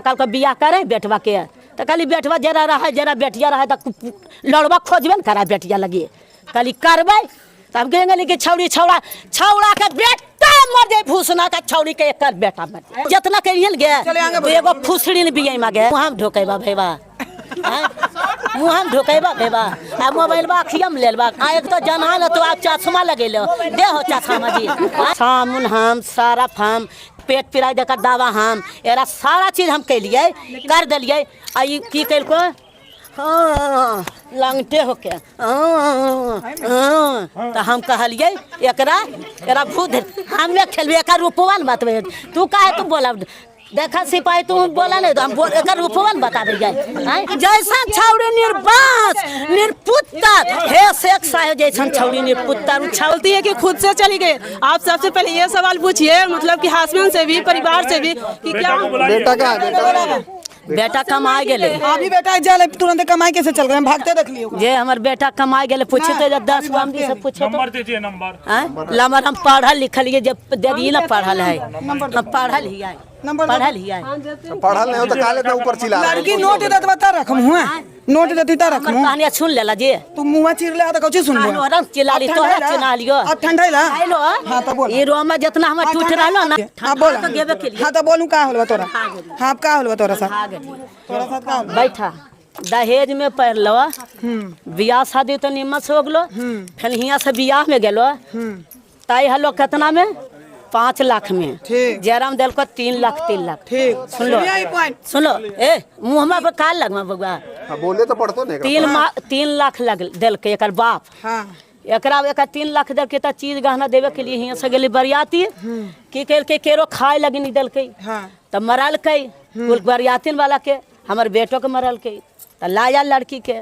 तो कल को बियाह करे बेटवा के तो कल बेटवा जरा रहा जरा बेटिया रहा तो लड़वा खोजबे न करा बेटिया लगी कल करबे तब कहेंगे कि छौड़ी छौड़ा छौड़ा के बेटा मर जाए भूसना का छौड़ी के एक बेटा मर जितना करिए गे एगो फुसड़ी बिया मांगे वहाँ ढोकेबा भेबा मुँह ढोकेबा भेबा आ मोबाइल बा अखिया में ले एक तो जना न तो आप चश्मा लगे लो दे हो चश्मा जी सामुन हम सारा हम पेट पिराई देकर दवा हम एरा सारा चीज हम कैलिए कर दिलिए आई की कैल को हाँ लंगटे होके तो हम कहलिए एकरा भूत हमें खेलबे एक रूपवा न बतबे तू काहे तू बोला देखा सिपाही तू बोला नहीं तो हम एक रूपवा न बता दे जैसा छौड़ी निर्बास निरपुत्तर हे शेख साहब जैसा छौड़ी निरपुत्तर छौलती है कि खुद से चली गई। आप सबसे पहले ये सवाल पूछिए मतलब कि हस्बैंड से भी परिवार से भी कि क्या बेटा का बेटा कमाए गेले अभी बेटा जल तुरंत कमाई कैसे चल रहे भागते देख लियो जे हमर बेटा कमाए गेले पूछे तो 10 बामदी से पूछे नंबर दीजिए नंबर हम पढ़ल लिखल ये जब दे दी ना पढ़ल है हम पढ़ल ही है पढ़ल ही है पढ़ल नहीं हो तो काले पे ऊपर चिल्ला लड़की नोट देत बता रखम हुआ नोट देती त रखम कहानी सुन लेला जी तू मुंह चिर ले त कछु सुन लो रंग चिल्ला ली तो चिल्ला लियो अब ठंडा ला हेलो हां त बोल ये रोमा जितना हम टूट रहलो ना हां बोल तो गेबे के लिए हां त बोलू का होलवा तोरा हां का होलवा तोरा साथ का बैठा दहेज में पढ़ लो बियाह शादी तो निमस हो गलो फिर हियां से बियाह में गेलो ताई हलो कितना में 5 लाख में जयराम दिल को 3 लाख ठीक सुन लो ए मुँह में का लगमा बउआ बोले तो पढ़तो नहीं 3 लाख लग दिल के एक बाप एकरा एक 3 लाख दिल के त चीज गहना देवे के लिए हियां से गेली बरियाती की कल के केरो खाए लगी नहीं दिल के तब मरल के कुल बरियातीन वाला के हमार बेटो के मरल के त लाया लड़की के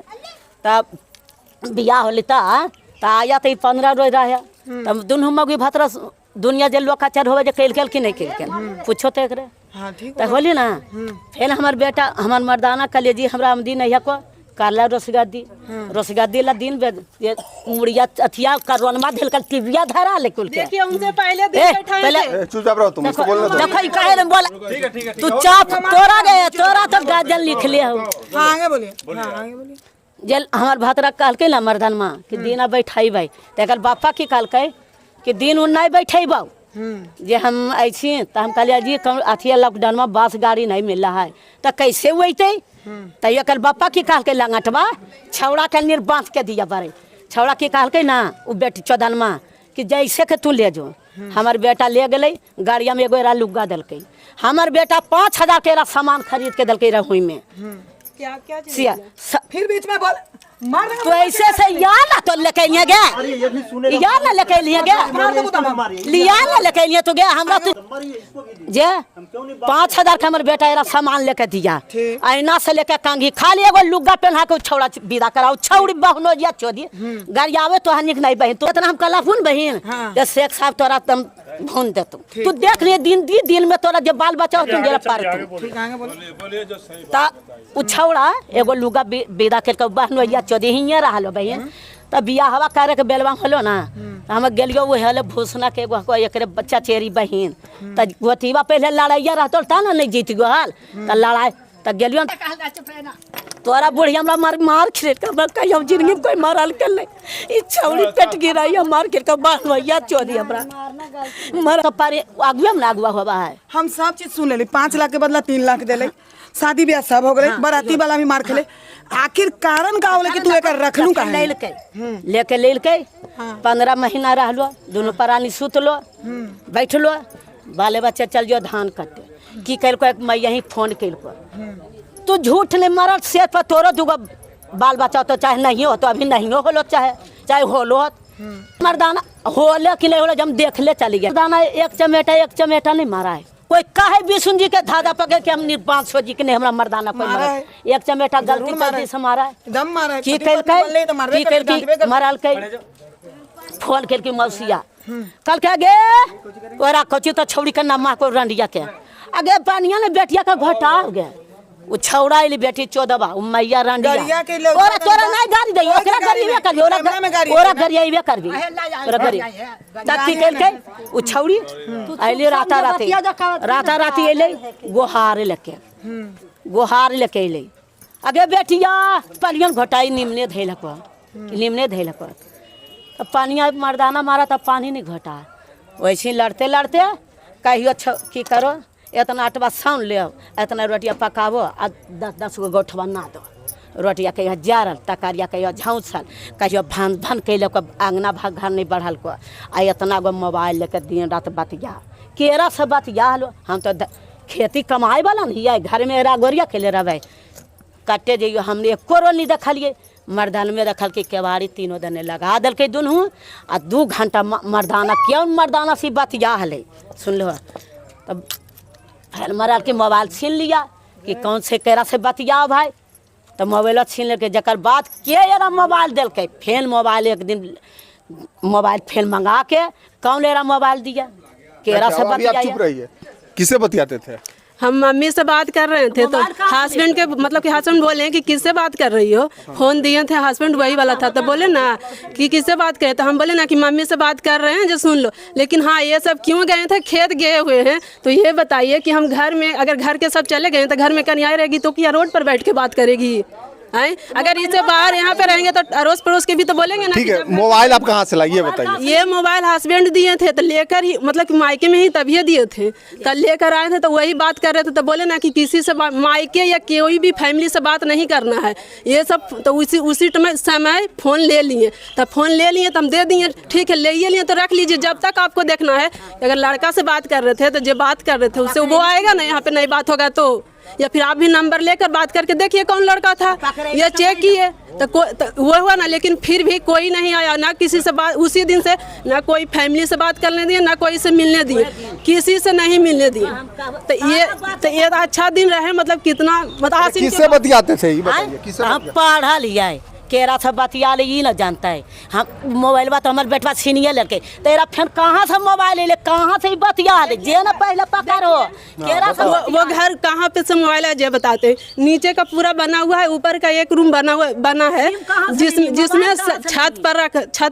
तब बियाह होली ता आया तो 15 रोज रहे तब दुनू मगुई भतरा दुनिया जे लोकाचार होवे जे कैल कि नहीं कैल पूछो तो एकरे हां ठीक त होली ना फिर हमार बेटा हमार मर्दाना कले जी हमरा आमदी नहीं को काला रोसगद्दी ला दिन ये मुड़िया अथिया करवनमा दिल कर टिबिया धरा ले कुल के देखिए उनसे पहले दिन बैठाएंगे चुप रहो तुम इसको बोलना दो देखो काहे न बोला तू चाप तोरा तो गाजन लिख ले हो हां आगे बोलिए जे हमार भतरा कहल के ना मर्दनमा कि दीना बैठाई भाई तेकर बापा की कहल के कि दिन उन नहीं बैठेबा जे हम ऐसी तो हम कहलिए जी अथिया लॉकडाउन में बस गाड़ी नहीं मिल रहा है तो कैसे हुईते तो ये कल बापा की कहल के लंगटवा छौड़ा के निर्बांध के दिया बारे छौड़ा की कहल के ना वो बेटी चौदनमा कि जैसे के तू ले जो हमार बेटा ले गए गाड़िया में एगो लुग्गा दिल हमार बेटा 5000 के सामान खरीद के दिल रहुई में क्या फिर बीच में बोल मार तो ऐसे से या ना तो लेके गया या ना लेके लिए गया लिया ना लेके लिए तो गया हमरा तो जे 5000 का हमारे बेटा एरा सामान लेके दिया ऐना से लेके कांगी खाली एगो लुग्गा पहना के छौड़ा विदा कराओ छौड़ी बहनो या चोदी गाड़ी आवे तो हनिक नहीं बहन तो इतना हम कलाफुन बहन जे शेख साहब तोरा तुम भून दे तू देख लिए दिन में तोरा जब बाल बच्चा तुम जरा पार ता उ छौड़ा एगो लुगा विदा करके बहनो या चोदी हिया रहलो बहन तब बियाह हवा करे के बेलवा होलो ना हम गेलियो वो हेले भूसना के एगो एकरे बच्चा चेरी बहन त गोतीवा पहले लड़ाइया रहतो ता ना नहीं जीत गल त लड़ाई त गेलियो तोरा बुढ़िया हमरा मार खिरेट के कहीं हम जिंदगी कोई मारल के नहीं ई छौड़ी पेट गिराई मार के बहनो या चोदी हमरा मर पारे आगुआ में आगुआ होबा है हम सब चीज सुन लेली 5 लाख के बदला 3 लाख देले शादी ब्याह सब हो गए बराती वाला भी मार खेले आखिर कारण का होले कि तू एकर रखलू का लेके लेल के 15 महीना रहलो दोनों प्राणी सुतलो बैठलो बाले बच्चे चल जो धान कटे की कल को मैं यही फोन कल को तू झूठ ने मरल से पर तोरो दुगो बाल बच्चा तो चाहे नहीं हो तो अभी नहीं होलो चाहे होलो मर्दाना होले कि नहीं होलो जब देख ले चली गया मर्दाना एक चमेटा नहीं मारा है कोई काहे बिसुन जी के धागा पकड़ के हम निर्बांध सोची कि नहीं हमरा मर्दाना कोई मारा एक चमेटा गलती से मारा है दम मारा है की कल के मरल के फोन कर के मौसिया कल के गे ओरा कची तो छौड़ी के नाम को रंडिया के आगे पानिया ने बेटिया का घटा हो गया वो छौड़ा इली बेटी 14 उ मैया रंडिया ओरा तोरा नहीं गाड़ी दे ओकरा गरीबे कर ओरा गरीबे करबी ओरा गरीब तकी कल के उ छौड़ी आइले राता राती आइले गोहारे लेके गुहार लेके अइले अगे बेटिया पनियन घोटाई निमने धैलक तो पानिया मर्दाना मारा तब पानी नहीं घटा वैसे लड़ते लड़ते कहियो की करो इतना आटवा सान ले इतना रोटिया पकाबो आ 10 गो गोठवा ना दो रोटिया कहियो जारल तकारिया कहियो झौंसल कहियो भान भान कैलक आंगना भाग घर नहीं बढ़ल को आ इतना गो मोबाइल लेकर दिन रात बतिया केरा से बतिया लो हम तो खेती कमाए वाला नहीं है घर में गोरिया खेले रहे कटे जाइयो हमने एको रोल नहीं देखलिए मर्दान में रखल के केवाड़ी तीनों दिन लगा दल के दुनू आ 2 घंटा मर्दाना क्यों मर्दाना सी बतिया हले सुन लो तब फिर मरल के मोबाइल छीन लिया कि कौन से केरा से बतिया भाई तो मोबाइल छीन लेके जकर बात के एरा मोबाइल दिल के फेन मोबाइल एक दिन मोबाइल फेन मंगा के कौन एरा मोबाइल दिया केरा से बतिया। चुप रहिए, किससे बतियाते थे? हम मम्मी से बात कर रहे थे तो हस्बैंड के मतलब कि हस्बैंड बोले कि किससे बात कर रही हो, फोन दिए थे हस्बैंड वही वाला था तो बोले ना कि किससे बात करे तो हम बोले ना कि मम्मी से बात कर रहे हैं जो सुन लो। लेकिन हाँ ये सब क्यों गए थे, खेत गए हुए हैं तो ये बताइए कि हम घर में अगर घर के सब चले गए तो घर में कन्याई रहेगी तो क्या रोड पर बैठ के बात करेगी हैं? अगर इससे बाहर यहाँ पे रहेंगे तो अड़ोस पड़ोस के भी तो बोलेंगे ना। ठीक है, मोबाइल आप कहाँ से लाई ये बताइए। ये मोबाइल हस्बैंड दिए थे तो लेकर ही मतलब कि मायके में ही तभी दिए थे तो लेकर आए थे तो वही बात कर रहे थे तो बोले ना कि किसी से मायके या कोई भी फैमिली से बात नहीं करना है ये सब। तो उसी समय फ़ोन ले लिए तो हम दे दिए, ठीक है ले लिए तो रख लीजिए जब तक आपको देखना है। अगर लड़का से बात कर रहे थे तो जो बात कर रहे थे उससे वो आएगा ना, यहाँ पे नई बात होगा तो या फिर आप भी नंबर लेकर बात करके देखिए कौन लड़का था, ये चेक किए तो वो हुआ ना। लेकिन फिर भी कोई नहीं आया ना किसी से बात, उसी दिन से ना कोई फैमिली से बात करने दिए ना कोई से मिलने दिए, किसी से नहीं मिलने दिए। तो ये अच्छा दिन रहे मतलब कितना मतलब किससे बतियाते थे ये बताइए, किससे हम पढ़ा लिया है केरा सब बतिया ले ये ना जानता है हम मोबाइल बात हमारे बेटवा छीनिए लड़के तेरा फिर कहाँ से मोबाइल ले कहाँ से बतिया ले जे ना पहले पकड़ हो केरा से वो घर कहाँ पे से मोबाइल है जे बताते। नीचे का पूरा बना हुआ है, ऊपर का एक रूम बना है जिसमें छत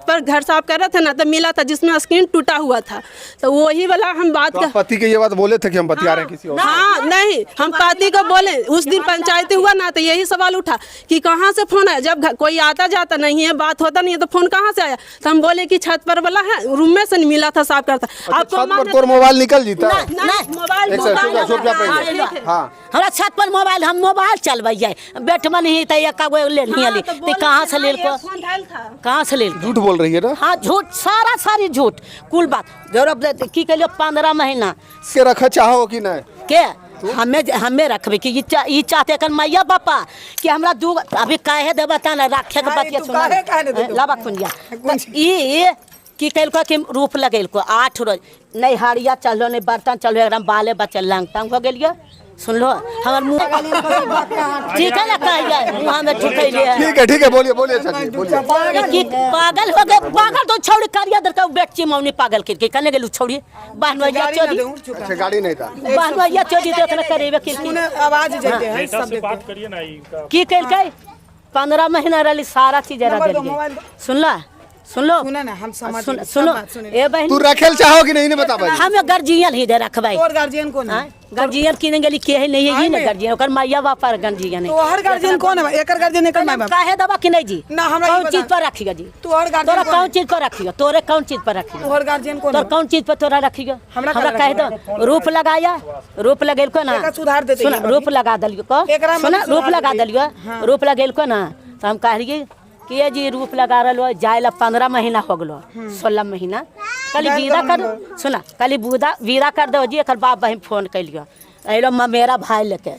पर घर साफ कर रहे थे ना तो मिला था जिसमें स्क्रीन टूटा हुआ था तो वही वाला हम बात कर। पति के ये बात बोले थे कि हम बतिया रहे हैं किसी और? हाँ नहीं, हम पति को बोले उस दिन पंचायती हुआ ना तो यही सवाल उठा कि कहाँ से फोन है, जब कोई आता जाता नहीं है बात होता नहीं है तो फोन कहाँ से आया। तो हम बोले कि छत पर वाला है रूम में से मिला था साफ करता। छत पर तो मोबाइल निकल जीता मोबाइल हमारा छत पर मोबाइल हम मोबाइल चलवाइए बेटवा नहीं तो एक ले लिया तो कहाँ से ले कहाँ से ले झूठ बोल रही है ना? हाँ झूठ सारी झूठ कुल बात जरूर की कहियो 15 महीना से रखा चाहो कि नहीं के हमें रखबे कि ये चाहते कर मैया बापा कि हमरा दू अभी काहे दे बता ना रखे के बतिया सुना लाबा खुनिया ये की कल को कि रूप लगेल को 8 रोज नहीं हाड़िया चलो नहीं बर्तन चलो एकदम बाले बच्चे लंगटंग हो गेलिए सुन लो हमार मुंह ठीक है ना कहिए मुंह में ठुकैले है। ठीक है बोलिए चाची बोलिए। कि पागल हो गए पागल तो छौड़ी करिया दर का बेटी मौनी पागल के कने गेलु छौड़ी बहनोइया चोरी अच्छा गाड़ी नहीं था बहनोइया चोरी तो इतना करेबे के आवाज जाते हैं सब बात करिए ना की कल के 15 महीना रही सारा चीज जरा दे सुन लो सुना ना हम समझ सुनो ए बहन तू रखेल चाहो कि नहीं बता भाई। हम गार्जियन ही दे रखबाई और गार्जियन कौन है? गार्जियन किने गेली के है नहीं है ना गार्जियन ओकर माया बापा गार्जियन है तो हर गार्जियन कौन है? एकर गार्जियन एकर माय बाप काहे दबा कि नहीं जी ना हमरा कौन चीज पर रखियो जी तू हर गार्जियन तोरा कौन चीज पर रखियो तोरे कौन चीज पर रखियो तू हर गार्जियन कौन तोर है? कौन चीज पर तोरा रखियो हमरा कह दो रूप लगाया रूप लगेल को ना एका सुधार देते सुन रूप लगा दलियो को सुन रूप लगा दलियो रूप लगेल को ना तो हम कहलिए कि जी रूप लगा रहा जाए 15 महीना हो गलो 16 महीना कल विदा कर सुना कल विदा कर दो जी एक बाप बहन फोन कैलियो अलो मेरा भाई लेके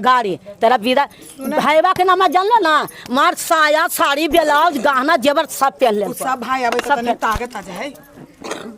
गाड़ी तेरा विदा भाईबा के नाम जानलो ना मार साया साड़ी ब्लाउज गहना जेवर सब पहन ले सब भाई आवे त तने ताकत आ जाए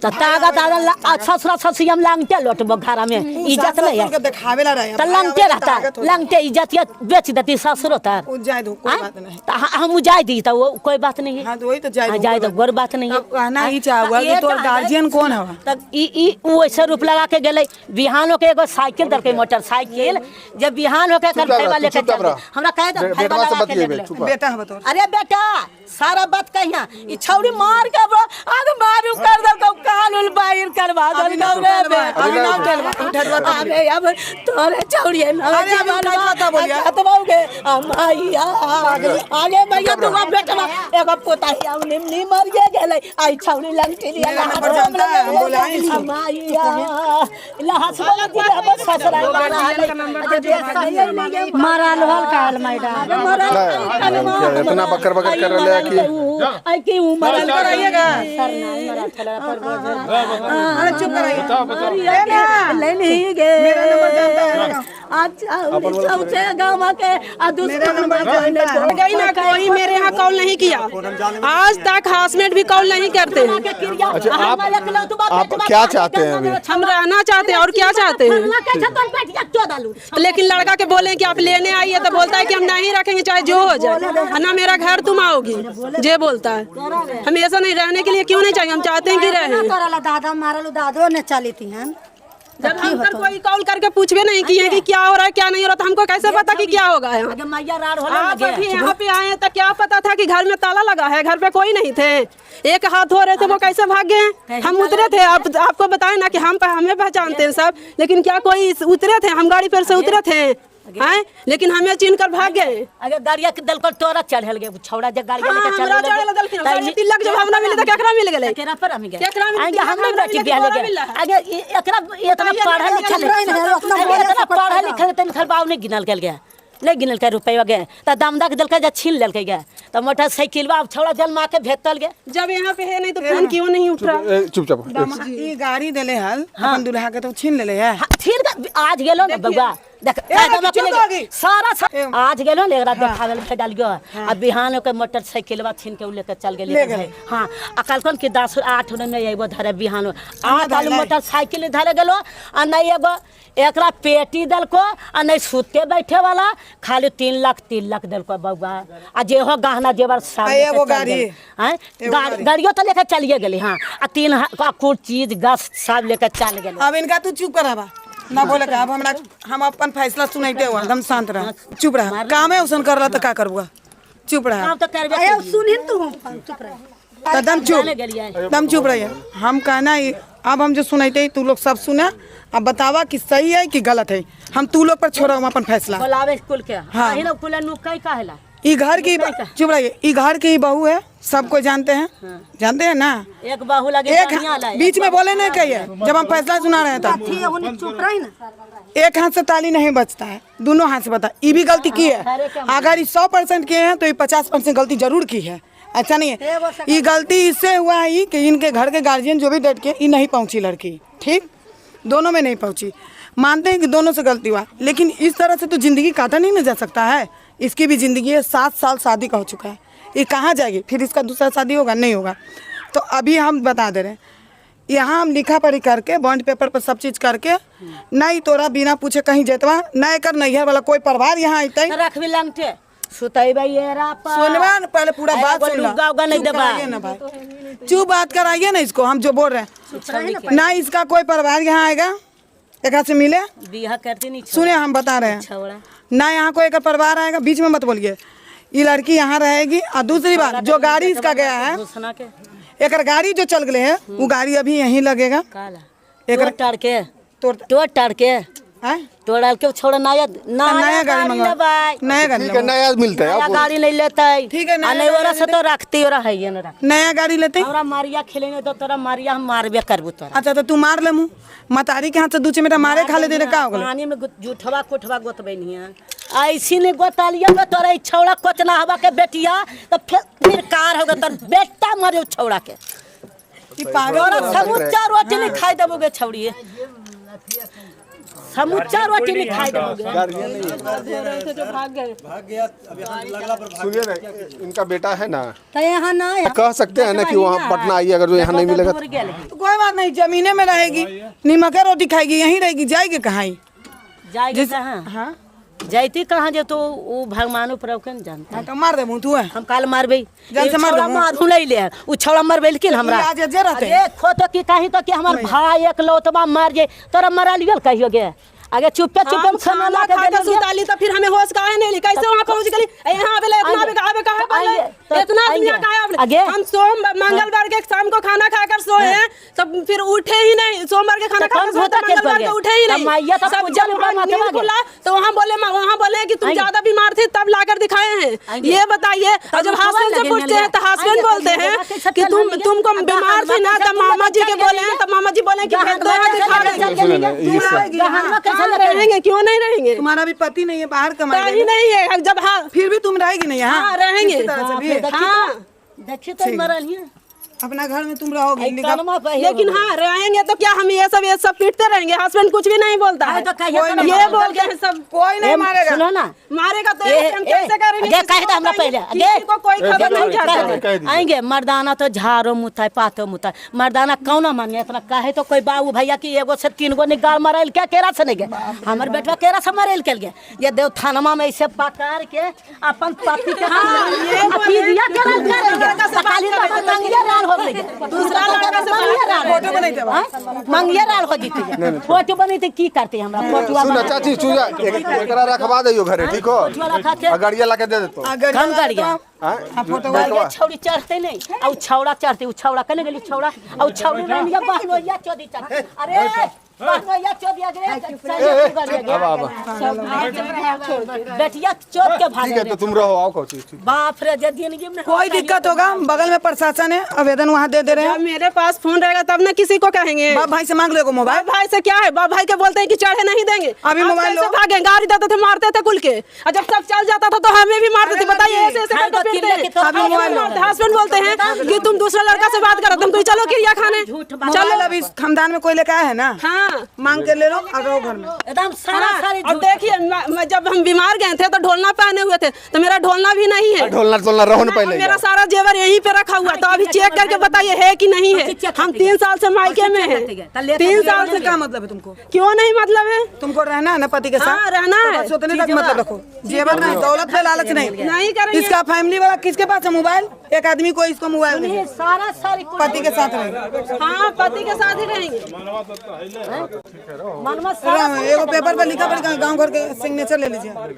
त ताकत आ ससुरा ससियम लांगटे लोटबो घर में इज्जत नहीं है दिखावे ला रहे त लांगटे रहता लांगटे इज्जत या बेच देती ससुरो तर जाए दो कोई बात नहीं त हम जाए दी त वो कोई बात नहीं है। हां तो वही तो जाए जाए तो गोर बात नहीं है। कहना ही चाहुआ कि तोर गार्जियन कौन है? तब ई वैसे रूप लगा के गेले बिहान के एगो साइकिल दर के मोटरसाइकिल जब बिहान होके कर भाईवा लेके चल हमरा कहे दो भाईवा लगा के ले बेटा है बतो अरे बेटा सारा बात कहिया ई छौड़ी मार के आग मारू कर दल को कान उल बाहर करवा दो रे अभी नाम उठा अबे अब तोरे चौड़िए ना अरे अभी उठा बोलिए खत्मोगे मैया आगे मैया तू अब बेटवा एगो पोताही आउ निमनी मर गेलै आई छौरी लंगटी मेरा नंबर जानता है, हम बोलाएं इसको। मैया ला हसबा दिया बस ससुरा मारा लोहल काल मैडम इतना बकर बकर कर रहे हैं कि आई की उम्र कराइएगा अरे चुप कराइए ले नहीं गे मेरा नंबर जानता है अच्छा सबसे गाँव के मेरा नंबर जानता है गई ना कोई मेरे यहाँ कॉल नहीं किया आज तक हाउसमेट भी कॉल नहीं करते हैं। अच्छा आप क्या चाहते हैं अभी? हम रहना चाहते हैं और क्या चाहते हैं, लेकिन लड़का के बोले कि आप लेने आइए तो बोलता है कि हम नहीं रखेंगे चाहे जो हो जाए, ना मेरा घर तुम आओगी जे बोलता है। हम ऐसा नहीं रहने के लिए क्यों नहीं चाहिए, हम चाहते हैं कि रहे। दादा मारल दादो ने चली थी हैं जब हम तक कोई कॉल करके पूछवे नहीं किए कि क्या हो रहा है क्या नहीं हो रहा, तो हमको कैसे पता कि क्या होगा यहाँ। आप अभी यहाँ पे आए तो क्या पता था कि घर में ताला लगा है, घर पे कोई नहीं थे, एक हाथ हो रहे थे, वो कैसे भाग गए? हम उतरे थे, आपको बताए ना कि हमें पहचानते हैं सब, लेकिन क्या कोई उतरे थे? हम गाड़ी पर से उतरे थे हैं, लेकिन हमें चीन कर भाग गए। अगर गाड़िया के दल पर तोरा चढ़ल गे छौड़ा जे गाड़िया लेके चल गेले तिलक जब हमरा मिले तो केकरा मिल गेले, केकरा पर हम गए केकरा मिल आगे हम नहीं बेटी बियाह लगे आगे एकरा इतना पढ़ा लिखल लिखल बाव नहीं गिनल गेल गया नहीं गिनल के रुपया गए तो दामदा के दल का छीन लेल के गया तो मोटरसाइकिल बा छौड़ा जल माँ के भेतल गए। जब यहाँ पे है नहीं तो फोन क्यों नहीं उठ रहा? चुपचाप ये गाड़ी देले हल अपन दुल्हा के तो छीन लेले है। छीन आज गेलो ना बउआ देख सारा आज गेलो ना एकरा देखावे ले डाल गयो अब बिहान के मोटरसाइकिल बा छीन के लेके चल गेले। हां अकल कोन के 10 8 में एबो धरे बिहान आ डाल मोटरसाइकिल धरे गेलो आ नहीं एगो एकरा पेटी दल को आ नहीं सुते बैठे वाला खाली 3 लाख दल को बउआ आ जे हो गहना जेवर सब एगो गाड़ी हैं गाड़ियों तो लेके चलिए गेले। हां आ 3 कुछ चीज गस सब लेके चल गेले। अब इनका तू चुप कराबा ना बोले का, अब हम अपन फैसला सुनाइते हुआ एकदम शांत रह, चुप रह, काम है उसन कर रहा तो का करबुआ, चुप रह काम तो करबे सुनी तू चुप रह एकदम चुप रहिए। हम कहना अब हम जो सुनाइते तू लोग सब सुना, अब बतावा कि सही है कि गलत है, हम तू लोग पर छोड़ा हम अपन फैसला। बोलावे स्कूल के हाँ ना कुल नुकई काहेला ई घर की चुप रहिए, ई घर की बहू है, सबको जानते हैं जानते हैं ना, एक बहू लगे एक बीच में बोले नहीं कहिए जब हम फैसला सुना रहे हैं तब चुप रही ना, एक हाथ से ताली नहीं बचता है, दोनों हाथ से बता। ये भी गलती की है, अगर ये 100% किए हैं तो ये 50% गलती जरूर की है, अच्छा नहीं है। ये गलती इससे हुआ है कि इनके घर के गार्जियन जो भी डट के ये नहीं पहुंची लड़की, ठीक दोनों में नहीं पहुंची, मानते हैं कि दोनों से गलती हुआ, लेकिन इस तरह से तो जिंदगी काटा नहीं ना जा सकता है। इसकी भी जिंदगी है, 7 साल शादी का हो चुका है, ये कहाँ जाएगी फिर, इसका दूसरा शादी होगा नहीं होगा। तो अभी हम बता दे रहे हैं, यहाँ हम लिखा पढ़ी करके बॉन्ड पेपर पर सब चीज करके नहीं तोरा बिना पूछे कहीं जेतवा नहीं कर नैहर वाला कोई परिवार यहाँ आते रखबी लंगटे सुतई भाईरा पर सुनवा न पहले पूरा बात सुन लो, गाँव नहीं देबा ना भाई, चुप बात कराइए ना इसको, हम जो बोल रहे हैं ना, इसका कोई परिवार यहाँ आएगा एक से मिले बियाह करती नहीं, सुने हम बता रहे हैं ना, यहाँ कोई एक परिवार आएगा, बीच में मत बोलिए, ये लड़की यहाँ रहेगी। और दूसरी बात जो गाड़ी इसका गया है, एक गाड़ी जो चल गए है वो गाड़ी अभी यहीं लगेगा, एक टाड़ के तोड़ के छोड़ नया गाड़ी मंगवा, नया गाड़ी नया मिलता है, गाड़ी नहीं लेता है, ठीक है नहीं ओरा से तो रखती ओरा है ये ना रख नया गाड़ी लेते हैं। हमरा मारिया खेलेंगे तो तोरा मारिया हम मारबे करबू तोरा। अच्छा तो तू मार ले मुँह, मतारी के हाथ से 2 चमेटा मारे खा ले दे का होगा, पानी में जूठवा कुठवा गोतबे नहीं है ऐसी ने गोतालिया में तोरा छौड़ा कोचना हवा के बेटिया तो फिर कार होगा तो बेटा मारे छौड़ा के समूचा रोटी नहीं खाई देबोगे छौड़ी, समूचा रोटी नहीं खाई देबोगे। सुनिए ना, इनका बेटा है ना, तो यहाँ ना कह सकते हैं ना कि वहाँ पटना आइए, अगर यहाँ नहीं मिलेगा तो कोई बात नहीं, जमीने में रहेगी, नीमक रोटी खाएगी, यहीं रहेगी, जाएगी कहाँ जाएगी कहाँ? हाँ जाती कहाँ जो तो वो भगवान ऊपर जानता है। तो मार दे मुँह तू है, हम काल मारबे जान से मार दे, मारू नहीं ले उ छौड़ा मरबे लेकिन हमरा आज जे रहते देखो तो कि कहीं तो कि हमर भाई एक लौतबा मार जे तोरा मरा लियल कहियो गे आगे चुपे खाना ला के दे सुताली तो फिर हमें होश काहे नहीं, कैसे वहां पहुंच गली, यहाँ आवे इतना आवे कहां इतना दुनिया का है आगे हम मंगलवार के शाम को खाना खाकर सोए हैं, सब फिर उठे ही नहीं। सोमवार के खाना खाकर सोए तो मंगलवार को उठे ही नहीं। सब जब नींद खुला तो वहाँ बोले कि तुम ज्यादा बीमार थे तब लाकर दिखाए हैं। ये बताइए, और जब हस्बैंड से पूछते हैं तो हस्बैंड बोलते हैं कि तुमको बीमार थी ना, तब मामा जी के बोले हैं, तब मामा जी बोले कि रहेंगे, क्यों नहीं रहेंगे? तुम्हारा भी पति नहीं है, बाहर कमाएगा ही नहीं है। जब फिर भी तुम रहेगी नहीं यहाँ? हाँ रहेंगे। हाँ देखिए तो मरल है अपना घर में तुम रहोगे, लेकिन हाँ रहेंगे तो क्या हम ये सब पीटते रहेंगे? हस्बैंड कुछ भी नहीं बोलता है, ये बोलते हैं सब। कोई नहीं मारेगा। सुनो ना, मारेगा तो हम कैसे करेंगे? हमरा पहले किसी को कोई खबर नहीं जाता। आएंगे मर्दाना तो झाड़ो मुता पातो मुता, मर्दाना कौन मांगे इतना कहे तो कोई बाबू भैया की एगो से 3 गो निगाल मरल क्या केरा से नहीं गए, हमर बेटवा केरा से मरल के गए। ये देव थानमा में ऐसे पकार के अपन पति के दिया करल करेंगे काली तो मंगिया राल हो गई, दूसरा लड़का से फोटो बनाइते मंगिया राल हो जीती, फोटो बनैते की करते हमरा फोटो। सुन चाची चूजा एकरा रखवा दियो घरे, ठीक हो? गाड़िया ला के दे देतो। कौन गाड़िया? हां फोटो गाड़िया छौड़ी चढ़ते नहीं, औ छौड़ा चढ़ते, उ छौड़ा कने गेली छौड़ा, औ छौड़ी नहीं या बहनो या चोदी चढ़। अरे बहनो या चोदी आगे बेटिया चोद के भाग। ठीक है तो तुम रहो, आओ कोची। बाप रे जे जिंदगी में कोई दिक्कत होगा बगल में प्रशासन है, आवेदन वहाँ दे दे रहे हैं। मेरे पास फोन रहेगा तब ना किसी को कहेंगे। बाप भाई से मांग लो मोबाइल। भाई से क्या है, बाप भाई के बोलते हैं कि चढ़े नहीं देंगे। अभी मोबाइल लो। भागे गाड़ी देते थे, मारते थे कुल के, और जब सब चल जाता था तो हमें भी मारते थे। बताइए ऐसे हस्बैंड बोलते हैं कि तुम दूसरा लड़का से बात करो, तुम चलो क्रिया खाने चलो। अभी खानदान में कोई लेकर आया है ना? हाँ मांग के ले लो और रहो घर में एकदम सारा सारी। और देखिए जब हम बीमार गए थे तो ढोलना पहने हुए थे, तो मेरा ढोलना भी नहीं है। ढोलना तोलना रहो ना पहले। मेरा सारा जेवर यहीं पे रखा हुआ, तो अभी चेक करके बताइए है कि नहीं है। हम 3 साल से मायके में हैं। 3 साल से क्या मतलब है तुमको? क्यों नहीं मतलब है? तुमको रहना है ना पति के साथ? हाँ रहना है। सोचने तक मतलब रखो, जेवर नहीं, दौलत पे लालच नहीं। नहीं करेंगे। इसका फैमिली वाला किसके पास है मोबाइल? एक आदमी को इसको मोबाइल नहीं, सारा सारी पति के साथ रहेंगे। हाँ पति के साथ ही रहेंगे। मनवा एगो पेपर पर लिखा पड़ेगा, गाँव घर के सिग्नेचर ले लीजिए।